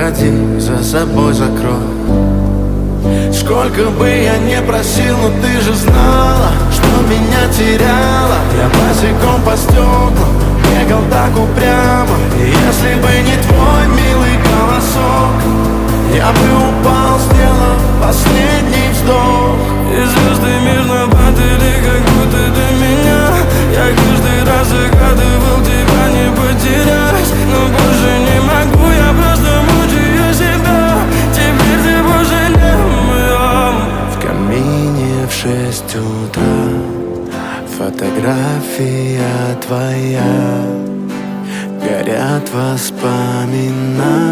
Уходи, за собой закрой. Сколько бы я не просил, но ты же знала, что меня теряла. Я босиком по стеклам бегал так упрямо. И если бы не твой милый голосок, я бы упал, сделав последний вздох. И звезды мирно падали, как будто до меня. Я каждый раз загадывал тебя не потерять, но больше не могу, я просто мучаю себя. Теперь ты больше не моя. В камине в 6 утра фотография твоя, горят воспоминания.